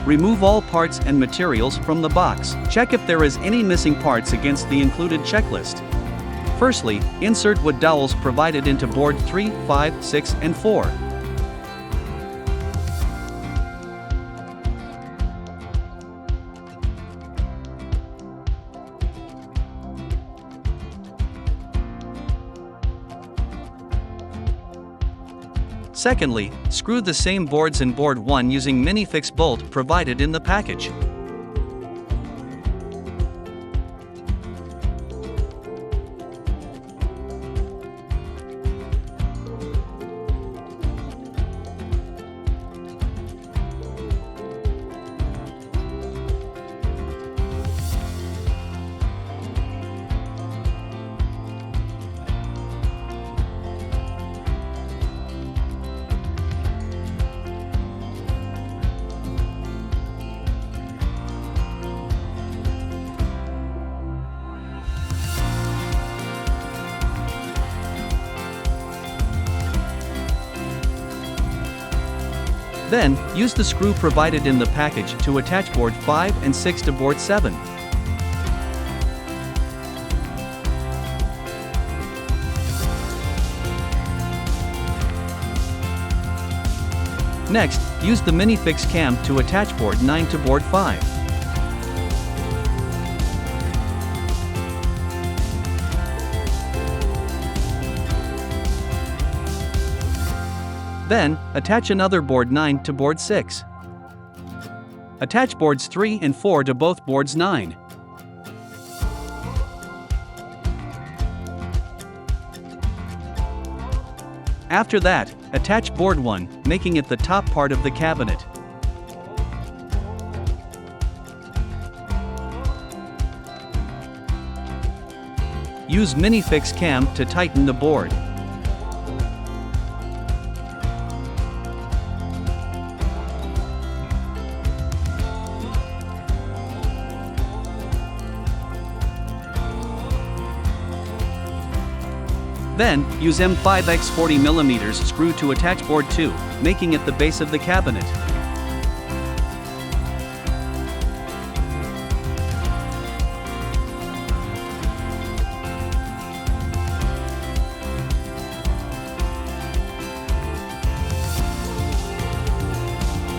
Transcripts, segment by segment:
Remove all parts and materials from the box. Check if there is any missing parts against the included checklist. Firstly, insert wood dowels provided into board 3, 5, 6, and 4. Secondly, screw the same boards in board 1 using minifix bolt provided in the package. Then, use the screw provided in the package to attach board 5 and 6 to board 7. Next, use the minifix cam to attach board 9 to board 5. Then, attach another board 9 to board 6. Attach boards 3 and 4 to both boards 9. After that, attach board 1, making it the top part of the cabinet. Use minifix cam to tighten the board. Then, use M5x 40mm screw to attach board 2, making it the base of the cabinet.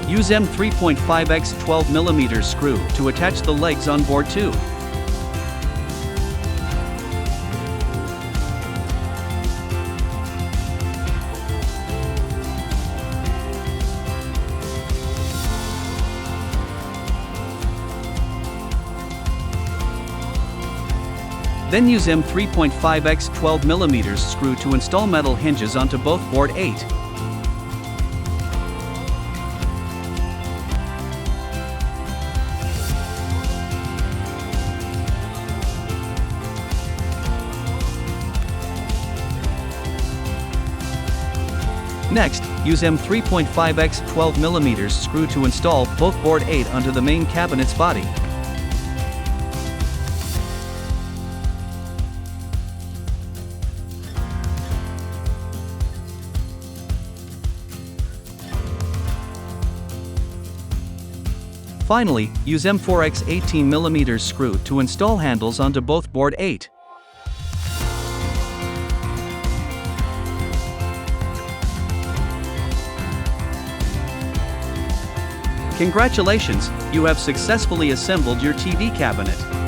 Use M3.5x 12mm screw to attach the legs on board 2. Then use M3.5x 12mm screw to install metal hinges onto both board 8. Next, use M3.5x 12mm screw to install both board 8 onto the main cabinet's body. Finally, use M4x 18mm screw to install handles onto both board 8. Congratulations, you have successfully assembled your TV cabinet.